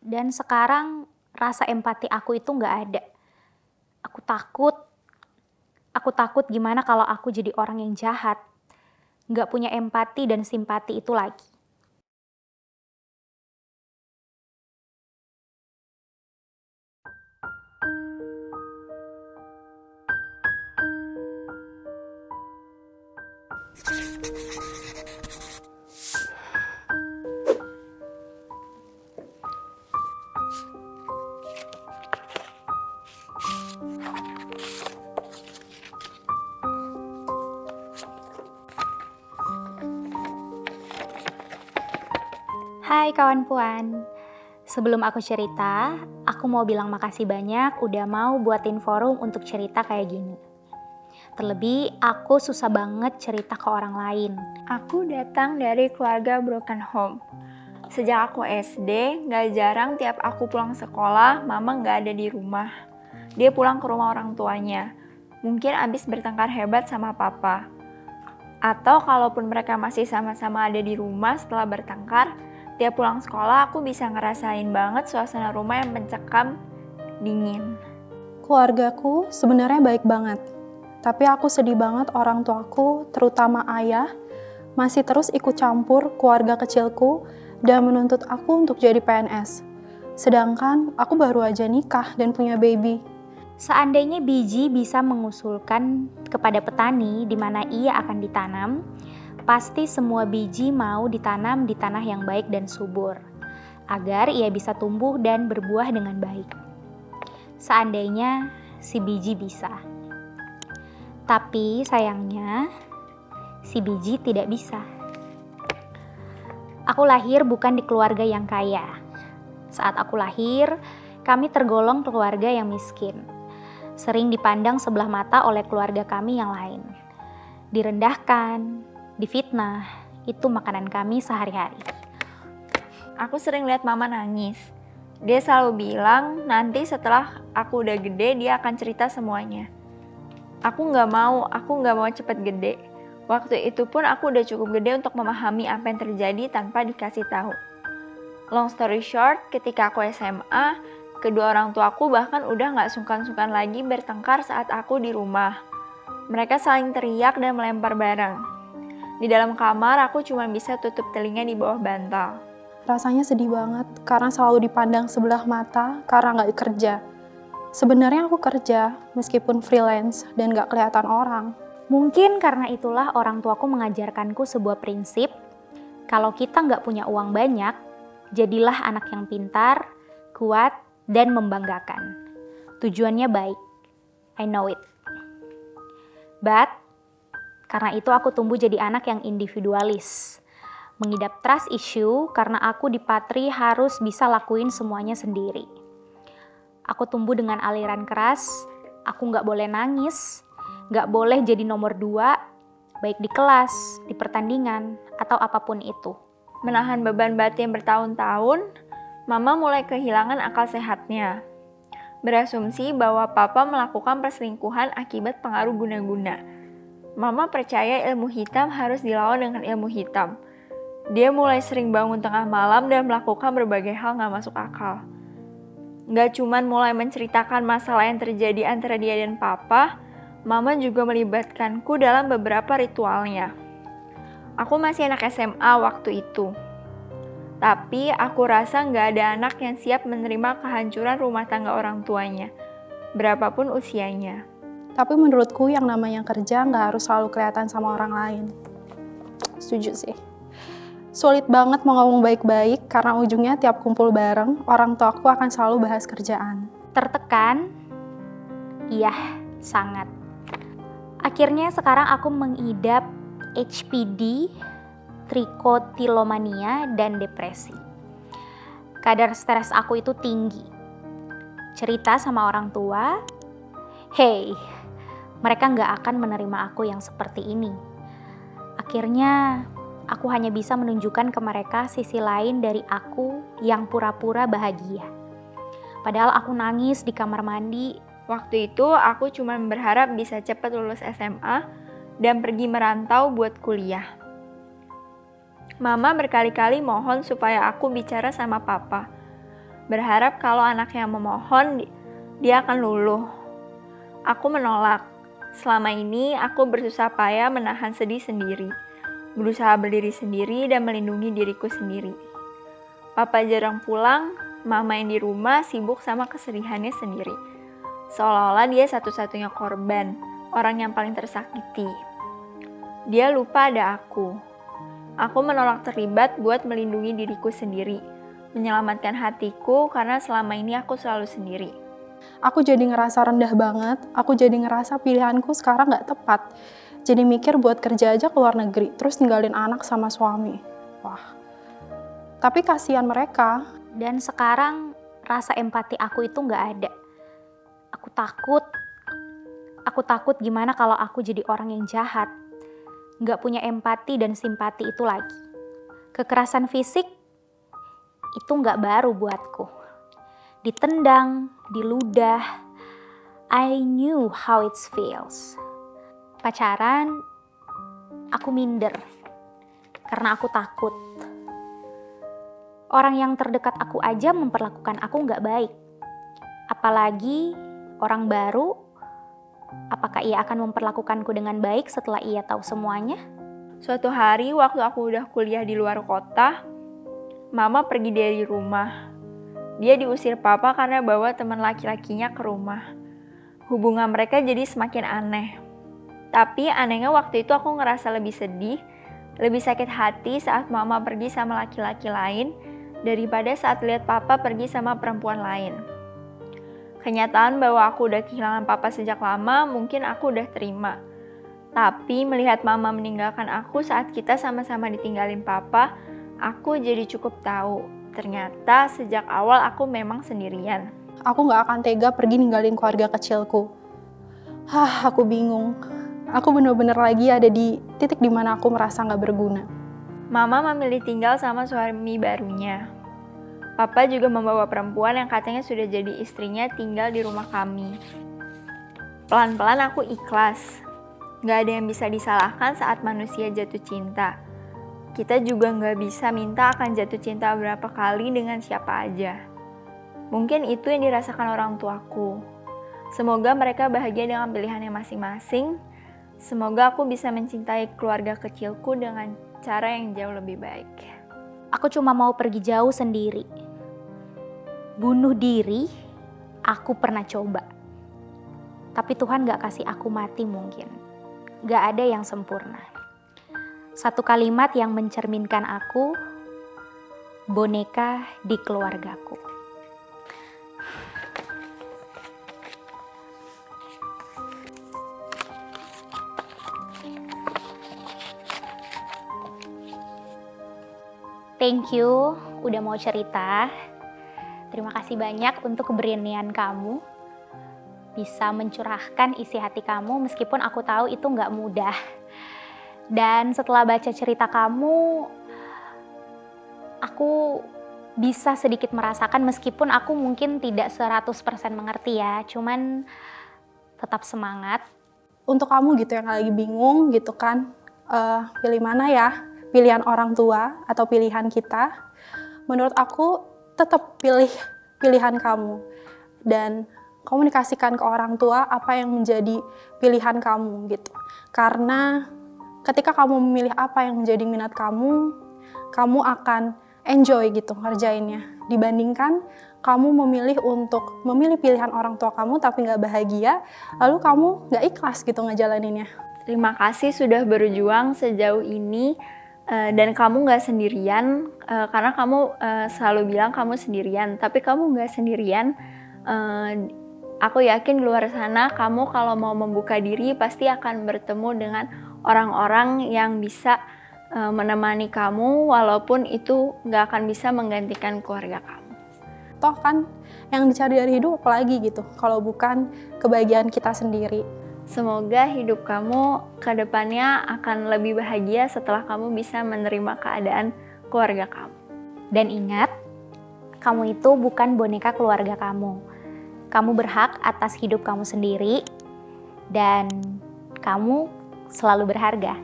Dan sekarang rasa empati aku itu nggak ada. Aku takut. Aku takut gimana kalau aku jadi orang yang jahat. Nggak punya empati dan simpati itu lagi. Hai kawan puan, sebelum aku cerita, aku mau bilang makasih banyak udah mau buatin forum untuk cerita kayak gini. Terlebih, aku susah banget cerita ke orang lain. Aku datang dari keluarga broken home. Sejak aku SD, gak jarang tiap aku pulang sekolah, mama gak ada di rumah. Dia pulang ke rumah orang tuanya. Mungkin abis bertengkar hebat sama papa. Atau kalaupun mereka masih sama-sama ada di rumah setelah bertengkar, tiap pulang sekolah aku bisa ngerasain banget suasana rumah yang mencekam, dingin. Keluargaku sebenarnya baik banget. Tapi aku sedih banget orang tuaku, terutama ayah, masih terus ikut campur keluarga kecilku dan menuntut aku untuk jadi PNS. Sedangkan aku baru aja nikah dan punya baby. Seandainya biji bisa mengusulkan kepada petani di mana ia akan ditanam, pasti semua biji mau ditanam di tanah yang baik dan subur, agar ia bisa tumbuh dan berbuah dengan baik. Seandainya si biji bisa. Tapi sayangnya, si biji tidak bisa. Aku lahir bukan di keluarga yang kaya. Saat aku lahir, kami tergolong keluarga yang miskin. Sering dipandang sebelah mata oleh keluarga kami yang lain. Direndahkan, difitnah, itu makanan kami sehari-hari. Aku sering lihat mama nangis. Dia selalu bilang nanti setelah aku udah gede dia akan cerita semuanya. Aku gak mau cepet gede. Waktu itu pun aku udah cukup gede untuk memahami apa yang terjadi tanpa dikasih tahu. Long story short, ketika aku SMA, kedua orang tuaku bahkan udah gak sungkan-sungkan lagi bertengkar saat aku di rumah. Mereka saling teriak dan melempar barang. Di dalam kamar aku cuma bisa tutup telinga di bawah bantal. Rasanya sedih banget karena selalu dipandang sebelah mata karena nggak kerja. Sebenarnya aku kerja meskipun freelance dan nggak kelihatan orang. Mungkin karena itulah orang tuaku mengajarkanku sebuah prinsip, kalau kita nggak punya uang banyak, jadilah anak yang pintar, kuat, dan membanggakan. Tujuannya baik, I know it. But, karena itu aku tumbuh jadi anak yang individualis. Mengidap trust issue karena aku dipatri harus bisa lakuin semuanya sendiri. Aku tumbuh dengan aliran keras, aku nggak boleh nangis, nggak boleh jadi nomor 2, baik di kelas, di pertandingan, atau apapun itu. Menahan beban batin bertahun-tahun, mama mulai kehilangan akal sehatnya. Berasumsi bahwa papa melakukan perselingkuhan akibat pengaruh guna-guna. Mama percaya ilmu hitam harus dilawan dengan ilmu hitam. Dia mulai sering bangun tengah malam dan melakukan berbagai hal gak masuk akal. Gak cuman mulai menceritakan masalah yang terjadi antara dia dan papa, mama juga melibatkanku dalam beberapa ritualnya. Aku masih anak SMA waktu itu. Tapi aku rasa gak ada anak yang siap menerima kehancuran rumah tangga orang tuanya, berapapun usianya. Tapi menurutku yang namanya kerja nggak harus selalu kelihatan sama orang lain. Setuju sih. Sulit banget mau ngomong baik-baik karena ujungnya tiap kumpul bareng, orang tuaku akan selalu bahas kerjaan. Tertekan? Iya, sangat. Akhirnya sekarang aku mengidap HPD, trikotilomania, dan depresi. Kadar stres aku itu tinggi. Cerita sama orang tua, hey, mereka nggak akan menerima aku yang seperti ini. Akhirnya, aku hanya bisa menunjukkan ke mereka sisi lain dari aku yang pura-pura bahagia. Padahal aku nangis di kamar mandi. Waktu itu aku cuma berharap bisa cepat lulus SMA dan pergi merantau buat kuliah. Mama berkali-kali mohon supaya aku bicara sama papa. berharap kalau anaknya memohon, dia akan luluh. Aku menolak. Selama ini aku bersusah payah menahan sedih sendiri, berusaha berdiri sendiri dan melindungi diriku sendiri. Papa jarang pulang, mama yang di rumah sibuk sama kesedihannya sendiri. Seolah-olah dia satu-satunya korban, orang yang paling tersakiti. Dia lupa ada aku. Aku menolak terlibat buat melindungi diriku sendiri, menyelamatkan hatiku karena selama ini aku selalu sendiri. Aku jadi ngerasa rendah banget, aku jadi ngerasa pilihanku sekarang gak tepat. Jadi mikir buat kerja aja ke luar negeri, terus ninggalin anak sama suami. Wah, tapi kasihan mereka. Dan sekarang rasa empati aku itu gak ada. Aku takut gimana kalau aku jadi orang yang jahat. Gak punya empati dan simpati itu lagi. Kekerasan fisik itu gak baru buatku. Ditendang, diludah, I knew how it feels. Pacaran, aku minder karena aku takut. Orang yang terdekat aku aja memperlakukan aku gak baik. Apalagi orang baru, apakah ia akan memperlakukanku dengan baik setelah ia tahu semuanya? Suatu hari waktu aku udah kuliah di luar kota, mama pergi dari rumah. Dia diusir papa karena bawa teman laki-lakinya ke rumah. Hubungan mereka jadi semakin aneh. Tapi anehnya waktu itu aku ngerasa lebih sedih, lebih sakit hati saat mama pergi sama laki-laki lain daripada saat lihat papa pergi sama perempuan lain. Kenyataan bahwa aku udah kehilangan papa sejak lama mungkin aku udah terima. Tapi melihat mama meninggalkan aku saat kita sama-sama ditinggalin papa, aku jadi cukup tahu. Ternyata sejak awal aku memang sendirian. Aku gak akan tega pergi ninggalin keluarga kecilku. Aku bingung. Aku bener-bener lagi ada di titik dimana aku merasa gak berguna. Mama memilih tinggal sama suami barunya. Papa juga membawa perempuan yang katanya sudah jadi istrinya tinggal di rumah kami. Pelan-pelan aku ikhlas. Gak ada yang bisa disalahkan saat manusia jatuh cinta. Kita juga gak bisa minta akan jatuh cinta berapa kali dengan siapa aja. Mungkin itu yang dirasakan orang tuaku. Semoga mereka bahagia dengan pilihannya masing-masing. Semoga aku bisa mencintai keluarga kecilku dengan cara yang jauh lebih baik. Aku cuma mau pergi jauh sendiri. Bunuh diri, aku pernah coba. Tapi Tuhan gak kasih aku mati mungkin. Gak ada yang sempurna. Satu kalimat yang mencerminkan aku, boneka di keluargaku. Thank you udah mau cerita. Terima kasih banyak untuk keberanian kamu. Bisa mencurahkan isi hati kamu meskipun aku tahu itu gak mudah. Dan setelah baca cerita kamu, aku bisa sedikit merasakan meskipun aku mungkin tidak 100% mengerti ya. Cuman tetap semangat. Untuk kamu gitu yang lagi bingung gitu kan, pilih mana ya? Pilihan orang tua atau pilihan kita? Menurut aku tetap pilih pilihan kamu. Dan komunikasikan ke orang tua apa yang menjadi pilihan kamu gitu. Karena ketika kamu memilih apa yang menjadi minat kamu, kamu akan enjoy gitu ngerjainnya. Dibandingkan kamu memilih untuk memilih pilihan orang tua kamu tapi nggak bahagia, lalu kamu nggak ikhlas gitu ngejalaninnya. Terima kasih sudah berjuang sejauh ini dan kamu nggak sendirian karena kamu selalu bilang kamu sendirian, tapi kamu nggak sendirian. Aku yakin di luar sana kamu kalau mau membuka diri pasti akan bertemu dengan orang-orang yang bisa menemani kamu walaupun itu nggak akan bisa menggantikan keluarga kamu. Toh kan yang dicari dari hidup apalagi gitu kalau bukan kebahagiaan kita sendiri. Semoga hidup kamu ke depannya akan lebih bahagia setelah kamu bisa menerima keadaan keluarga kamu. Dan ingat, kamu itu bukan boneka keluarga kamu. Kamu berhak atas hidup kamu sendiri dan kamu selalu berharga.